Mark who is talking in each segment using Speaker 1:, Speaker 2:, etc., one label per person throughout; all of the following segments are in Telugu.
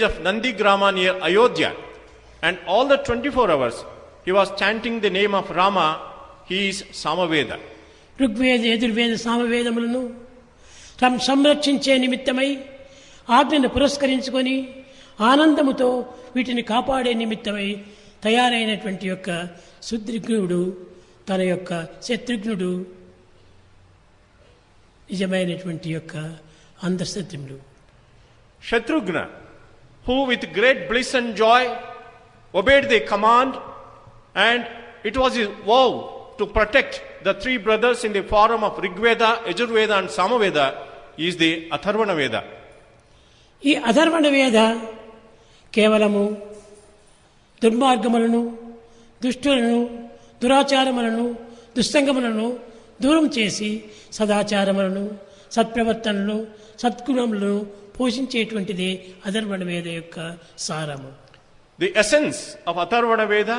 Speaker 1: of Nandi Grama near Ayodhya, and all the 24 hours he was chanting the name of Rama. He is Samaveda.
Speaker 2: Rigveda Yajurveda సామవేదములను సంరక్షించే నిమిత్తమై ఆజ్ఞను పురస్కరించుకొని ఆనందముతో వీటిని కాపాడే నిమిత్తమై తయారైనటువంటి యొక్క సుద్రిఘ్నుడు తన యొక్క శత్రుఘ్నుడు నిజమైనటువంటి యొక్క అంతఃశత్రుడు.
Speaker 1: Shatrughna, who with great bliss and joy obeyed the command, and it was his vow to protect the three brothers in the form of Rigveda, Yajurveda and Samaveda, is the Atharvana Veda.
Speaker 2: ఈ అథర్వణ వేద కేవలము దుర్మార్గములను, దుష్టులను, దురాచారములను, దుస్సంగములను దూరం చేసి సదాచారములను, సత్ప్రవర్తనలు, సద్గుణములను పోషించేటువంటిదే అథర్వణ వేద యొక్క సారము.
Speaker 1: The essence of Atharvana Veda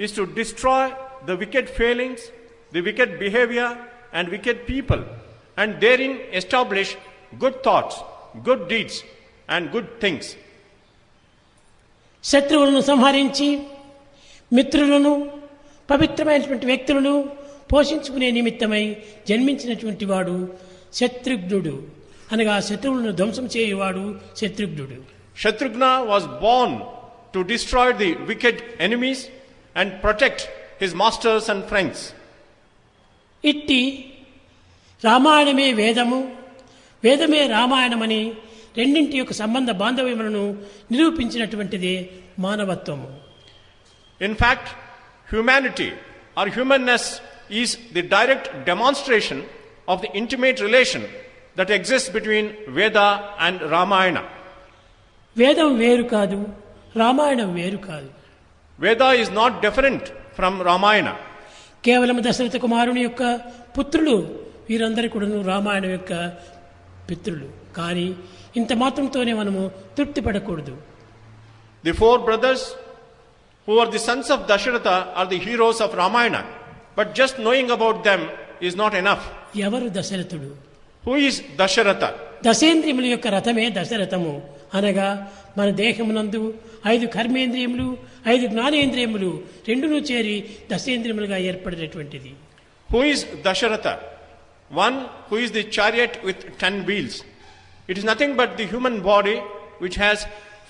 Speaker 1: is to destroy the wicked failings, the wicked behavior and wicked people, and therein establish good thoughts, good deeds and good things.
Speaker 2: శత్రువులను సంహరించి మిత్రులను, పవిత్రమైనటువంటి వ్యక్తులను పోషించుకునే నిమిత్తమై జన్మించినటువంటి వాడు శత్రుఘ్నుడు, అనగా శత్రువులను ధ్వంసం చేయువాడు శత్రుఘ్నుడు.
Speaker 1: Shatrughna was born to destroy the wicked enemies and protect his masters and friends.
Speaker 2: ఇట్టి రామాయణమే వేదము, వేదమే రామాయణమని రెండింటి యొక్క సంబంధ బాంధవ్యములను నిరూపించినటువంటిదే మానవత్వము.
Speaker 1: In fact, humanity or humanness is the direct demonstration of the intimate relation that exists between Veda and Ramayana.
Speaker 2: వేదం వేరు కాదు, రామాయణం వేరు కాదు.
Speaker 1: Veda is not different from Ramayana.
Speaker 2: కేవలం దశరథ కుమారుని యొక్క పుత్రులు వీరందరూ కూడాను రామాయణం యొక్క పితృలు. కానీ ఇంత మాత్రంతోనే మనము తృప్తి పడకూడదు.
Speaker 1: The four brothers who are the sons of Dasharatha are the heroes of Ramayana, but just knowing about them is not enough.
Speaker 2: ఎవరు దశరథుడు?
Speaker 1: Who is Dasharatha?
Speaker 2: దశేంద్రియముల యొక్క రథమే దశరథము, అనగా మన దేహమునందు 5 కర్మేంద్రియములు, 5 జ్ఞానేంద్రియములు రెండును చేరి దశేంద్రియములుగా ఏర్పడినటువంటిది.
Speaker 1: Who is Dasharatha? One who is the chariot with 10 wheels. It is nothing but the human body which has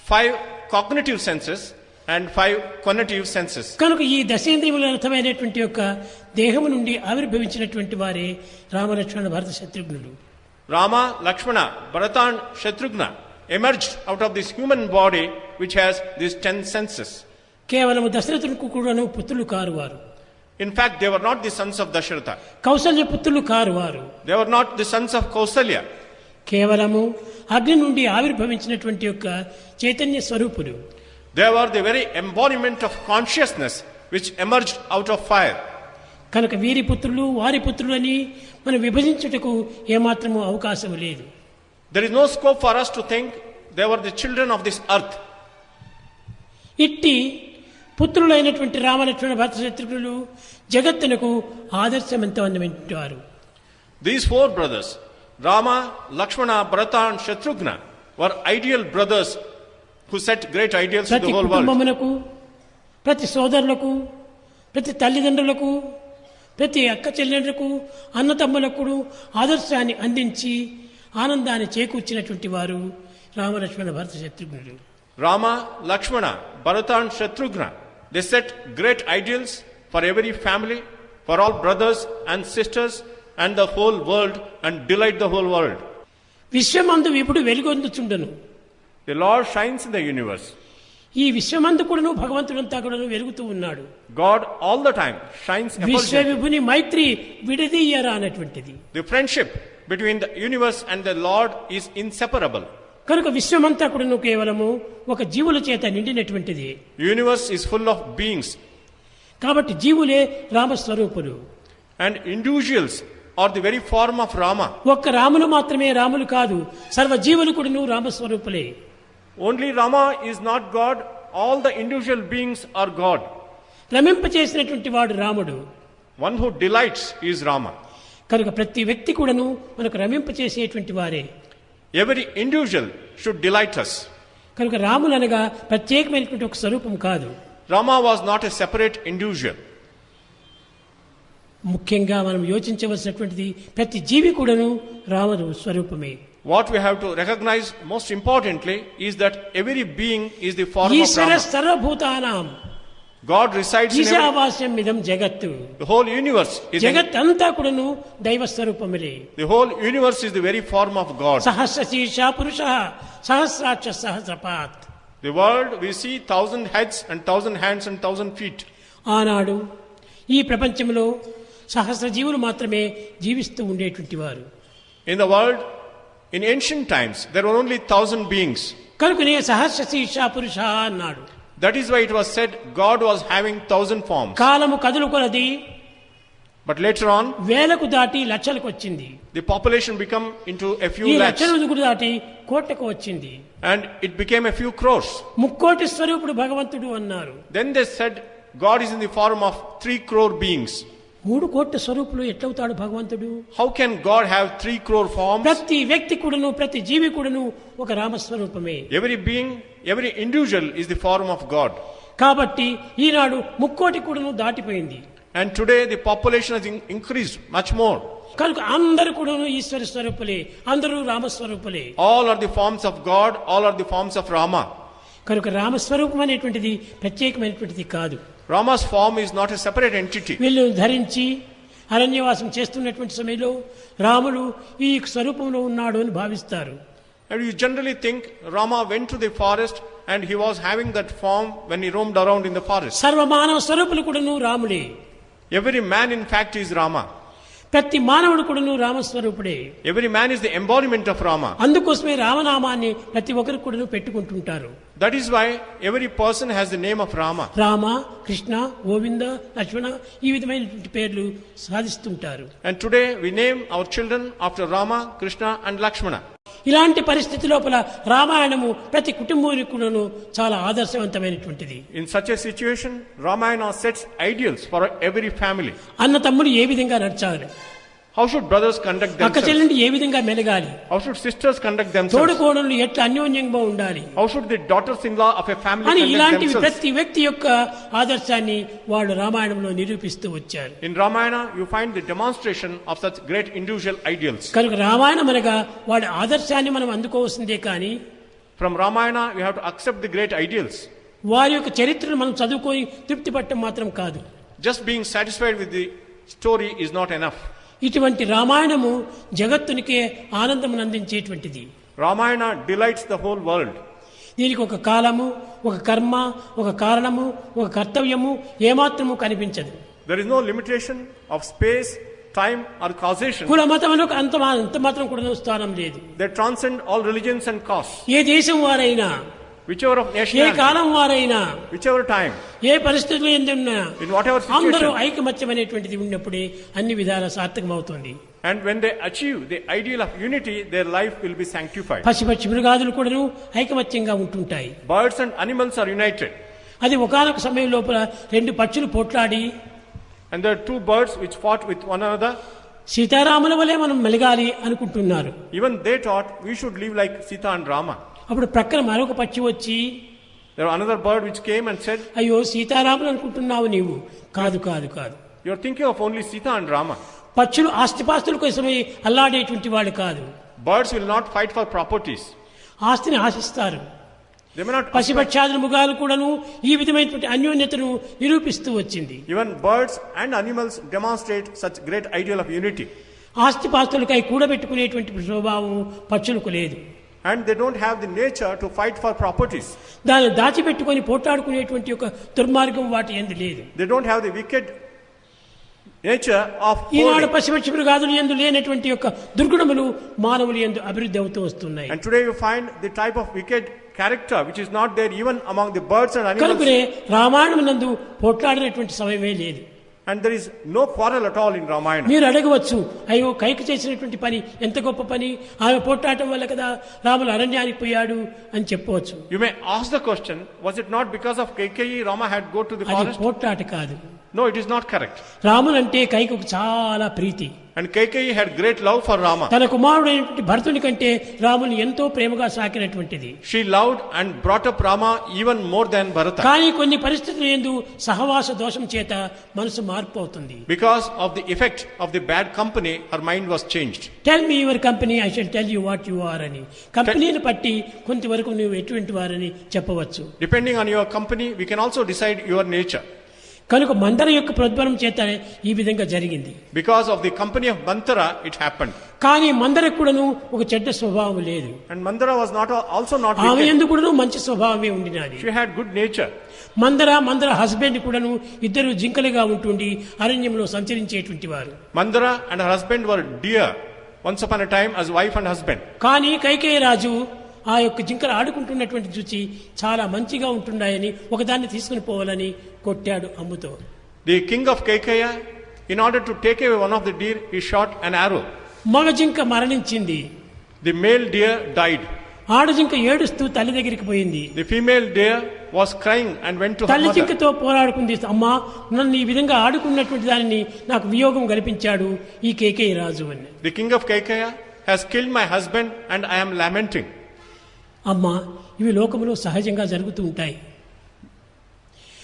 Speaker 1: 5 cognitive senses and 5 conative senses.
Speaker 2: కనుక ఈ దశేంద్రియముల రథమైనటువంటి యొక్క దేహము నుండి ఆవిర్భవించినటువంటి వారే రామలక్ష్మణ భరత శత్రుఘ్నులు.
Speaker 1: Rama, Lakshmana, Bharata and Shatrughna emerged out of this human body which has these 10 senses.
Speaker 2: కేవలము దశరథునికి కూడాను పుత్రులు కారు వారు.
Speaker 1: In fact, they were not the sons of Dasharatha.
Speaker 2: Kaushalya పుత్రులు కారు వారు.
Speaker 1: They were not the sons of Kausalya.
Speaker 2: కేవలము అగ్ని నుండి ఆవిర్భవించినటువంటి యొక్క Chaitanya స్వరూపులు.
Speaker 1: They were the very embodiment of consciousness which emerged out of fire.
Speaker 2: కనుక వీరి పుత్రులు వారి పుత్రులు అని మనం విభజించుటకు ఏమాత్రము అవకాశం లేదు.
Speaker 1: There is no scope for us to think they were the children of this earth.
Speaker 2: ఇట్టి పుత్రులైనటువంటి రామలక్ష్మణ భరత శత్రుఘ్నులు జగత్తునకు ఆదర్శవంతమైనటువంటి వారు.
Speaker 1: These four brothers, Rama, Lakshmana, Bharata and Shatrughna, were ideal brothers who set great ideals to the whole world.
Speaker 2: ప్రతి కుటుంబమునకు, ప్రతి సోదరులకు, ప్రతి తల్లిదండ్రులకు, ప్రతి అక్క చెల్లెళ్లకు, అన్నతమ్ములకు ఆదర్శాన్ని అందించి ఆనందాన్ని చేకూర్చినటువంటి వారు రామలక్ష్మణ భరత శత్రుఘ్నులు.
Speaker 1: Rama, Lakshmana, Bharata and Shatrughna, they set great ideals for every family, for all brothers and sisters and the whole world, and delight the whole world.
Speaker 2: విశ్వమందు ఇప్పుడు వెలుగొందుచుండెను.
Speaker 1: The Lord shines in the universe.
Speaker 2: ఈ విశ్వమందు కూడాను భగవంతుడంతా కూడాను వెలుగుతూ ఉన్నాడు.
Speaker 1: God all the time shines effulgently.
Speaker 2: విశ్వవిభుని మైత్రి విడదీయరా అనేటువంటిది.
Speaker 1: The friendship between the universe and the Lord is inseparable.
Speaker 2: కనుక విశ్వమంతా కూడాను కేవలము ఒక జీవుల చేత నిండినటువంటిది.
Speaker 1: Universe is full of beings.
Speaker 2: కాబట్టి జీవులే రామస్వరూపులు.
Speaker 1: And individuals are the very form of Rama.
Speaker 2: ఒక్క రాములు మాత్రమే రాములు కాదు, సర్వ జీవులు కూడాను రామస్వరూపులే.
Speaker 1: Only Rama is not God, all the individual beings are God.
Speaker 2: రమింప చేసినటువంటి వాడు రాముడు.
Speaker 1: One who delights is Rama.
Speaker 2: కనుక ప్రతి వ్యక్తి కూడాను మనకు రమింప చేసేటువంటి వారే.
Speaker 1: Every individual should delight us.
Speaker 2: కనుక రాములు అనగా ప్రత్యేకమైనటువంటి ఒక స్వరూపం కాదు.
Speaker 1: Rama was not a separate individual.
Speaker 2: ముఖ్యంగా మనం యోచించవలసినటువంటిది ప్రతి జీవి కూడాను రాముడు స్వరూపమే.
Speaker 1: What we have to recognize most importantly is that every being is the form of
Speaker 2: Eshwara
Speaker 1: Rama.
Speaker 2: సర్వభూతానాం
Speaker 1: God resides in every,
Speaker 2: ఈశావాస్యం ఇదం జగత్తు.
Speaker 1: the whole universe is
Speaker 2: జగత్ అంతా కూడాను దైవ స్వరూపమే.
Speaker 1: the whole universe is the very form of God.
Speaker 2: సహస్ర శీర్ష పురుష సహస్రాక్ష సహస్రపాత్.
Speaker 1: The world we see 1,000 heads and 1,000 hands and 1,000 feet.
Speaker 2: ఆనాడు ఈ ప్రపంచంలో సహస్ర జీవులు మాత్రమే జీవిస్తూ ఉండేటువంటి వారు.
Speaker 1: In the world in ancient times there were only 1,000 beings.
Speaker 2: కనుకనే సహస్ర శీర్ష పురుష అన్నాడు.
Speaker 1: That is why it was said God was having 1,000 forms.
Speaker 2: కాలము కదులు కొలది
Speaker 1: But later on
Speaker 2: వేలకు దాటి లక్షలకు వచ్చింది.
Speaker 1: the population become into a
Speaker 2: ఈ
Speaker 1: few lakhs
Speaker 2: లక్షలకు దాటి కోట్లకు వచ్చింది.
Speaker 1: and it became a few crores.
Speaker 2: ముక్కోటి స్వరూపుడు భగవంతుడు అన్నారు.
Speaker 1: Then they said God is in the form of 3 crore beings.
Speaker 2: 3 కోట్ల స్వరూపులు ఎట్లవుతాడు భగవంతుడు?
Speaker 1: How can God have 3 crore forms?
Speaker 2: ప్రతి వ్యక్తి కూడాను ప్రతి జీవి కూడాను ఒక రామస్వరూపమే.
Speaker 1: Every being, every individual is the form of God.
Speaker 2: కాబట్టి ఈనాడు ముక్కోటి కూడాను దాటిపోయింది.
Speaker 1: And today the population has increased much more.
Speaker 2: కనుక అందరూ కూడాను ఈశ్వర స్వరూపులే, అందరూ రామస్వరూపులే.
Speaker 1: All are the forms of God, all are the forms of Rama.
Speaker 2: కనుక రామస్వరూపం అనేటువంటిది ప్రత్యేకమైనటువంటిది కాదు.
Speaker 1: Rama's form is not a separate entity.
Speaker 2: వీళ్ళు ధరించి అరణ్యవాసం చేస్తున్నటువంటి సమయంలో రాముడు ఈ స్వరూపంలో ఉన్నాడు అని భావిస్తారు.
Speaker 1: And you generally think Rama went to the forest and he was having that form when he roamed around in the forest.
Speaker 2: సర్వమానవ స్వరూపులు కూడాను రాములే.
Speaker 1: Every man in fact is Rama.
Speaker 2: ప్రతి మానవుడు కూడాను రామస్వరూపుడే.
Speaker 1: Every man is the embodiment of Rama.
Speaker 2: అందుకోసమే రామనామాన్ని ప్రతి ఒక్కరు కూడాను పెట్టుకుంటుంటారు.
Speaker 1: That is why every person has the name of Rama.
Speaker 2: Rama, Krishna, Govinda, లక్ష్మణ ఈ విధమైనటువంటి పేర్లు సాధిస్తుంటారు.
Speaker 1: And today we name our children after Rama, Krishna and Lakshmana.
Speaker 2: ఇలాంటి పరిస్థితి లోపల రామాయణము ప్రతి కుటుంబానికి కూడాను చాలా ఆదర్శవంతమైనటువంటిది.
Speaker 1: In such a situation, Ramayana sets ideals for every family.
Speaker 2: అన్న తమ్ముడు ఏ విధంగా నడచాలి,
Speaker 1: How should brothers conduct
Speaker 2: అక్క
Speaker 1: themselves?
Speaker 2: చెల్లెండి ఏ విధంగా మెలగాలి,
Speaker 1: How should sisters conduct themselves?
Speaker 2: తోడుకోడళ్ళు ఎట్లా అన్యోన్యంగా ఉండాలి
Speaker 1: How should the daughters-in-law of a family
Speaker 2: అని
Speaker 1: conduct
Speaker 2: ఇలాంటివి
Speaker 1: themselves?
Speaker 2: ప్రతి వ్యక్తి యొక్క ఆదర్శాన్ని వాళ్ళు రామాయణంలో నిరూపిస్తూ వచ్చారు.
Speaker 1: In Ramayana, you find the demonstration of such great individual ideals.
Speaker 2: కనుక రామాయణం అనగా వాడి ఆదర్శాన్ని మనం అందుకోవాల్సిందే కానీ
Speaker 1: From Ramayana, you have to accept the great ideals.
Speaker 2: వారి యొక్క చరిత్రను మనం చదువుకొని తృప్తి పట్టడం మాత్రం కాదు.
Speaker 1: Just being satisfied with the story is not enough.
Speaker 2: ఇటువంటి రామాయణము జగత్తునికే ఆనందం అందించేటువంటిది.
Speaker 1: Ramayana delights the whole world.
Speaker 2: దీనికి ఒక కాలము, ఒక కర్మ, ఒక కారణము, ఒక కర్తవ్యము ఏమాత్రము కనిపించదు.
Speaker 1: There is no limitation of space, time or causation.
Speaker 2: కుల మతములకు అంత మాత్రం కూడా స్థానం లేదు.
Speaker 1: They transcend all religions and castes.
Speaker 2: ఏ దేశం వారైనా,
Speaker 1: Whichever of
Speaker 2: ఏ
Speaker 1: nationality,
Speaker 2: కాలం వారైనా,
Speaker 1: whichever time,
Speaker 2: ఏ పరిస్థితులు ఎందున్నా
Speaker 1: in whatever
Speaker 2: అందరూ
Speaker 1: situation.
Speaker 2: ఐకమత్యమైనటువంటిది ఉన్నప్పుడే అన్ని విధాల సార్థకమవుతుంది.
Speaker 1: And when they achieve the ideal of unity, their life will be sanctified.
Speaker 2: పశుపక్షి మృగాదులు కూడాను ఐకమత్యంగా ఉంటుంటాయి.
Speaker 1: Birds and animals are united.
Speaker 2: అది ఒకానొక సమయం లోపల 2 పక్షులు పోట్లాడి
Speaker 1: And there are 2 birds which fought with one another.
Speaker 2: సీతారాముల వలె మనం మెలగాలి అనుకుంటున్నారు.
Speaker 1: Even they thought we should live like Sita and Rama.
Speaker 2: అప్పుడు ప్రక్కన మరొక పక్షి వచ్చి
Speaker 1: There was another bird which came and said,
Speaker 2: అయ్యో సీతారాములు అనుకుంటున్నావు నీవు. కాదు కాదు కాదు,
Speaker 1: you are thinking of only Sita and Rama.
Speaker 2: పక్షులు ఆస్తిపాస్తుల కోసమే అల్లాడేటువంటి వాడు కాదు.
Speaker 1: Birds will not fight for properties.
Speaker 2: ఆస్తిని ఆశిస్తారు.
Speaker 1: They may not.
Speaker 2: పశుపక్షాదుల మృగాలు కూడాను ఈ విధమైనటువంటి అన్యోన్యతను నిరూపిస్తూ వచ్చింది.
Speaker 1: Even birds and animals demonstrate such great ideal of unity.
Speaker 2: ఆస్తిపాస్తులకై కూడబెట్టుకునేటువంటి స్వభావం పక్షులకు లేదు.
Speaker 1: And they don't have the nature to fight for properties.
Speaker 2: దాన్ని దాచిపెట్టుకొని పోట్లాడుకునేటువంటి ఒక దుర్మార్గం వాటి యందు లేదు.
Speaker 1: They don't have the wicked nature of
Speaker 2: Eenadu
Speaker 1: hoarding.
Speaker 2: పశుపక్షి మృగాదుల యందు లేనటువంటి యొక్క దుర్గుణములు మానవుల యందు అభివృద్ధి అవుతూ వస్తున్నాయి.
Speaker 1: And today you find the type of wicked character which is not there even among the birds and animals.
Speaker 2: కనుకనే రామాయణం నందు పోట్లాడినటువంటి సమయమే లేదు.
Speaker 1: And there is no quarrel at all in Ramayana.
Speaker 2: మీరు అడగవచ్చు, అయ్యో కైకి చేసినటువంటి పని ఎంత గొప్ప పని, ఆమె పోట్లాడటం వల్ల కదా రాములు అరణ్యానికి పోయాడు అని చెప్పవచ్చు.
Speaker 1: You may ask the question, was it not because of Kaikeyi Rama had go to the
Speaker 2: అది
Speaker 1: forest?
Speaker 2: పోట్లాట కాదు.
Speaker 1: No, it is not correct.
Speaker 2: రామునంటే కైకకు చాలా ప్రీతి.
Speaker 1: And Kaikeyi had great love for Rama.
Speaker 2: తన కుమారుడైనటువంటి భరతుని కంటే రాముని ఎంతో ప్రేమగా సాకినటువంటిది.
Speaker 1: She loved and brought up Rama even more than Bharata.
Speaker 2: కానీ కొన్ని పరిస్థితుల యందు సహవాస దోషం చేత మనసు మార్పు అవుతుంది.
Speaker 1: Because of the effect of the bad company, her mind was changed.
Speaker 2: Tell me your company, I shall tell you what you are అని. కంపెనీని బట్టి కొంతవరకు నువ్వు ఎటువంటి వారని చెప్పవచ్చు.
Speaker 1: Depending on your company, we can also decide your nature.
Speaker 2: కనుక మందర యొక్క ప్రోద్బలం చేత ఈ విధంగా జరిగింది.
Speaker 1: Because of the company of Manthara, it happened.
Speaker 2: కానీ మందర కూడాను ఒక చెడ్డ స్వభావం లేదు.
Speaker 1: And Manthara was also not
Speaker 2: ఆమె
Speaker 1: wicked.
Speaker 2: ఎందుకు కూడాను మంచి స్వభావమే ఉండినది.
Speaker 1: She had good nature.
Speaker 2: Manthara husband కూడాను ఇద్దరు జింకలుగా ఉంటుండి అరణ్యంలో సంచరించేటువంటి వారు.
Speaker 1: Mandara and her husband were dear once upon a time as wife and husband.
Speaker 2: కానీ కైకేయి రాజు ఆ యొక్క జింకలు ఆడుకుంటున్నటువంటి చూసి చాలా మంచిగా ఉంటున్నాయని ఒకదాన్ని తీసుకుని పోవాలని కొట్టాడు అమ్ముతో.
Speaker 1: The king of Kaikeya, in order to take away one of the deer, he shot an arrow.
Speaker 2: మగ జింక మరణించింది.
Speaker 1: The male deer died.
Speaker 2: ఆడ జింక ఏడుస్తూ తల్లి దగ్గరికి పోయింది.
Speaker 1: The female deer was crying and went to her
Speaker 2: తల్లి
Speaker 1: mother.
Speaker 2: జింకతో పోరాడుకుంది. అమ్మా, నన్ను ఈ విధంగా ఆడుకున్నటువంటి దానిని నాకు వియోగం కల్పించాడు ఈ కేకేయి రాజు అని.
Speaker 1: The king of Kaikeya has killed my husband and I am lamenting.
Speaker 2: అమ్మా, ఇవి లోకములో సహజంగా జరుగుతూ ఉంటాయి.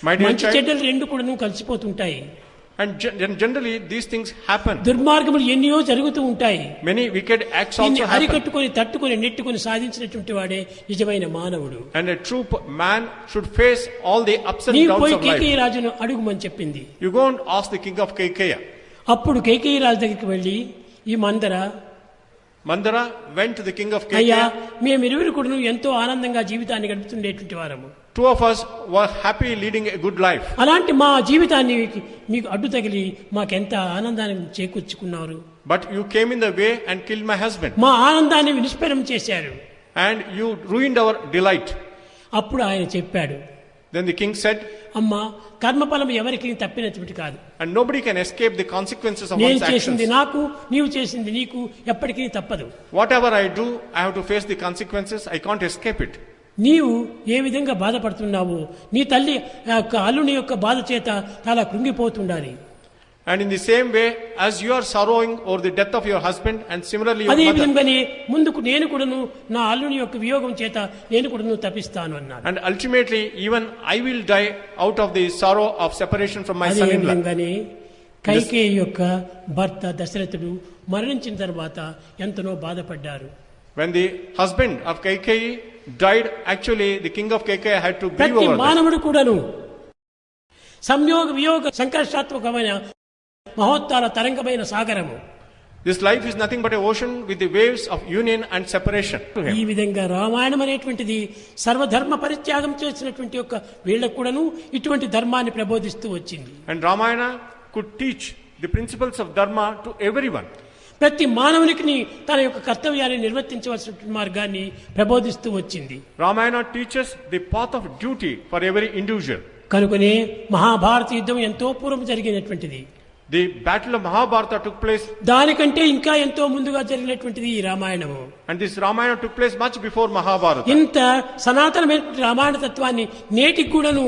Speaker 1: My dear
Speaker 2: మంచి
Speaker 1: child,
Speaker 2: చెడ్డలు రెండు కూడా కలిసిపోతుంటాయి.
Speaker 1: and generally these things happen.
Speaker 2: దుర్మార్గములు ఎన్నో జరుగుతూ ఉంటాయి.
Speaker 1: Many wicked acts
Speaker 2: దీన్ని
Speaker 1: also happen.
Speaker 2: అరికట్టుకొని తట్టుకొని నెట్టుకొని సాధించినటువంటి వాడే నిజమైన మానవుడు.
Speaker 1: And a true man should face all the ups and
Speaker 2: నీవు
Speaker 1: downs
Speaker 2: పోయి
Speaker 1: of life.
Speaker 2: కేకేయి రాజును అడుగుమని చెప్పింది.
Speaker 1: You go and ask the king of Kaikeya.
Speaker 2: అప్పుడు కేకేయి రాజు దగ్గరికి వెళ్ళి ఈ
Speaker 1: Mandara went to the king of
Speaker 2: అయ్యా,
Speaker 1: Kaikeya.
Speaker 2: మేమిరువురు కూడా ఎంతో ఆనందంగా జీవితాన్ని గడుపుతుండేటువంటి వారము.
Speaker 1: Two of us were happy leading a good life.
Speaker 2: అలాంటి మా జీవితాన్ని మీకు అడ్డు తగిలి మాకెంత ఆనందాన్ని చేకూర్చుకున్నారు.
Speaker 1: But you came in the way and killed my husband.
Speaker 2: మా ఆనందాన్ని నిష్ఫలం చేశారు.
Speaker 1: And you ruined our delight.
Speaker 2: అప్పుడు ఆయన చెప్పాడు,
Speaker 1: Then the king said,
Speaker 2: అమ్మా, కర్మఫలం ఎవరికి తప్పినటువంటి కాదు.
Speaker 1: and nobody can escape the consequences of
Speaker 2: నేను
Speaker 1: one's
Speaker 2: చేసింది
Speaker 1: actions.
Speaker 2: నాకు, నీవు చేసింది నీకు ఎప్పటికీ తప్పదు.
Speaker 1: Whatever I do, I have to face the consequences. I can't escape it.
Speaker 2: నీవు ఏ విధంగా బాధపడుతున్నావో నీ తల్లి యొక్క అల్లుని యొక్క బాధ చేత చాలా కృంగిపోతుండాలి.
Speaker 1: And in the same way, as you are sorrowing over the death of your husband, and similarly your
Speaker 2: అదే
Speaker 1: mother,
Speaker 2: విధంగానే ముందుకు నేను కూడాను నా అల్లుని యొక్క వియోగం చేత నేను కూడాను తప్పిస్తాను అన్నాడు.
Speaker 1: and ultimately even I will die out of the sorrow of separation from my
Speaker 2: అదే
Speaker 1: son-in-law.
Speaker 2: విధంగానే కైకేయి యొక్క భర్త దశరథుడు మరణించిన తర్వాత ఎంతనో బాధపడ్డారు.
Speaker 1: When the husband of Kaikeyi died, actually the king of Kaikeyi had to grieve
Speaker 2: ప్రతి
Speaker 1: over that.
Speaker 2: మానవుడు కూడాను సంయోగ వియోగ సంకర్షాత్మకమైన మహోత్తాల తరంగమైన సాగరము.
Speaker 1: This life is nothing but a ocean with the waves of union and separation.
Speaker 2: ఈ విధంగా రామాయణం అనేటువంటిది సర్వధర్మ పరిత్యాగం చేసినటువంటి యొక్క వీళ్ళకు కూడాను ఇటువంటి ధర్మాన్ని ప్రబోధిస్తూ వచ్చింది.
Speaker 1: And Ramayana could teach the principles of dharma to everyone.
Speaker 2: ప్రతి మానవునికి తన యొక్క కర్తవ్యాన్ని నిర్వర్తించవలసిన మార్గాన్ని ప్రబోధిస్తూ వచ్చింది.
Speaker 1: Ramayana teaches the path of duty for every individual.
Speaker 2: కనుకనే మహాభారత యుద్ధం ఎంతో పూర్వం జరిగినటువంటిది.
Speaker 1: The battle of Mahabharata took place,
Speaker 2: దానికంటే ఇంకా ఎంతో ముందుగా జరిగినటువంటిది ఈ రామాయణము.
Speaker 1: and this Ramayana took place much before Mahabharata.
Speaker 2: ఇంత సనాతనమైనటువంటి రామాయణ తత్వాన్ని నేటికి కూడాను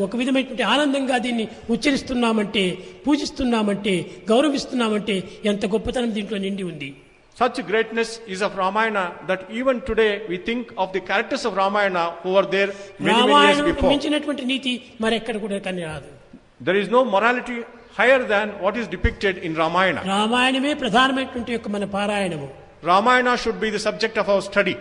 Speaker 2: ఒక విధమైనటువంటి ఆనందంగా దీన్ని ఉచ్చరిస్తున్నామంటే, పూజిస్తున్నామంటే, గౌరవిస్తున్నామంటే ఎంత గొప్పతనం దీంట్లో నిండి ఉంది.
Speaker 1: Such greatness is of Ramayana that even today we think of the characters of Ramayana who were there many years
Speaker 2: Ramayanam
Speaker 1: before.
Speaker 2: మించినటువంటి నీతి మరెక్కడ కూడా కని రాదు.
Speaker 1: There is no morality higher than what is depicted in Ramayana.
Speaker 2: రామాయణమే ప్రధానమైనటువంటి యొక్క మన పారాయణము.
Speaker 1: Ramayana should be the subject of our study.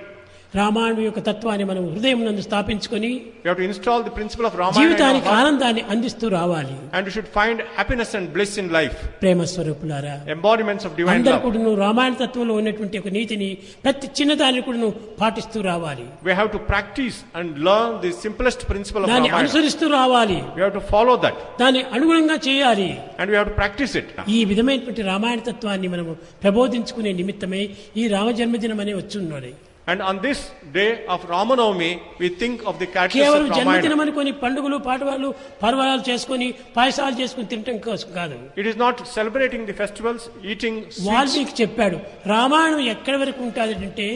Speaker 2: Ramayanam యొక్క తత్వాన్ని మనం హృదయం నందు స్థాపించుకొని
Speaker 1: We have to install the principle of Ramayana in our
Speaker 2: జీవితానికి
Speaker 1: heart,
Speaker 2: ఆనందాన్ని అందిస్తూ రావాలి.
Speaker 1: and we should find happiness and bliss in life,
Speaker 2: ప్రేమ స్వరూపులారా,
Speaker 1: embodiments of divine
Speaker 2: అందరూ
Speaker 1: love.
Speaker 2: కూడా రామాయణ తత్వంలో ఉన్నటువంటి ఒక నీతిని ప్రతి చిన్నదాన్ని కూడా పాటిస్తూ రావాలి.
Speaker 1: We have to practice and learn the simplest principle of
Speaker 2: దాన్ని
Speaker 1: Ramayana.
Speaker 2: అనుసరిస్తూ రావాలి.
Speaker 1: We have to follow that,
Speaker 2: దాన్ని అనుగుణంగా చేయాలి.
Speaker 1: and we have to practice it.
Speaker 2: ఈ విధమైనటువంటి రామాయణ తత్వాన్ని మనము ప్రబోధించుకునే నిమిత్తమై ఈ రామ జన్మదినం అనే వచ్చున్నది.
Speaker 1: And on this day of Ramanavami, we think of the characters
Speaker 2: కేవలం
Speaker 1: of
Speaker 2: జన్మదినం
Speaker 1: Ramayana.
Speaker 2: అనుకొని పండుగలు పాటవాళ్ళు పర్వాలు చేసుకొని పాయసాలు చేసుకుని తినటం కోసం కాదు.
Speaker 1: It is not celebrating the festivals, eating sweets.
Speaker 2: Valmiki చెప్పాడు, రామాయణం ఎక్కడి వరకు ఉంటుంది అంటే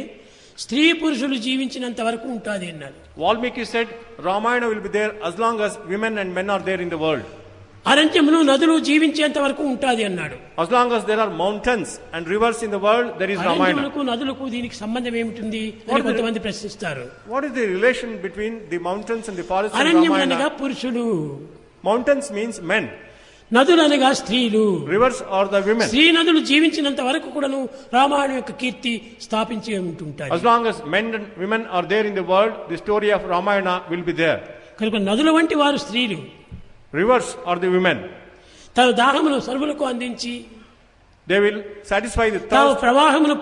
Speaker 2: స్త్రీ పురుషులు జీవించినంత వరకు ఉంటుంది అన్నాడు.
Speaker 1: Valmiki said Ramayana will be there as long as women and men are there in the world.
Speaker 2: అరణ్యమును నదులు జీవించేంత వరకు ఉంటాది అన్నాడు.
Speaker 1: As long as there are mountains and rivers in the world, there is Ramayana.
Speaker 2: అరణ్యములకు నదులకు దీనికి సంబంధం ఏమిటి అని కొంతమంది ప్రశ్నిస్తారు.
Speaker 1: What is the relation between the mountains and the forests and
Speaker 2: అరణ్యములనగా
Speaker 1: Ramayana?
Speaker 2: పురుషులు,
Speaker 1: Mountains means men.
Speaker 2: నదులనగా స్త్రీలు.
Speaker 1: Rivers are the women.
Speaker 2: స్త్రీ నదులు జీవించినంత వరకు కూడాను రామాయణం యొక్క కీర్తి స్థాపించి ఉంటుంటాయి.
Speaker 1: As long as men and women are there in the world, the story of Ramayana will be there.
Speaker 2: కనుక నదుల వంటి వారు స్త్రీలు.
Speaker 1: Rivers are the women.
Speaker 2: తన దాహమును సర్వులకు అందించి
Speaker 1: They will satisfy the
Speaker 2: తాము
Speaker 1: thirst.
Speaker 2: ప్రవాహమును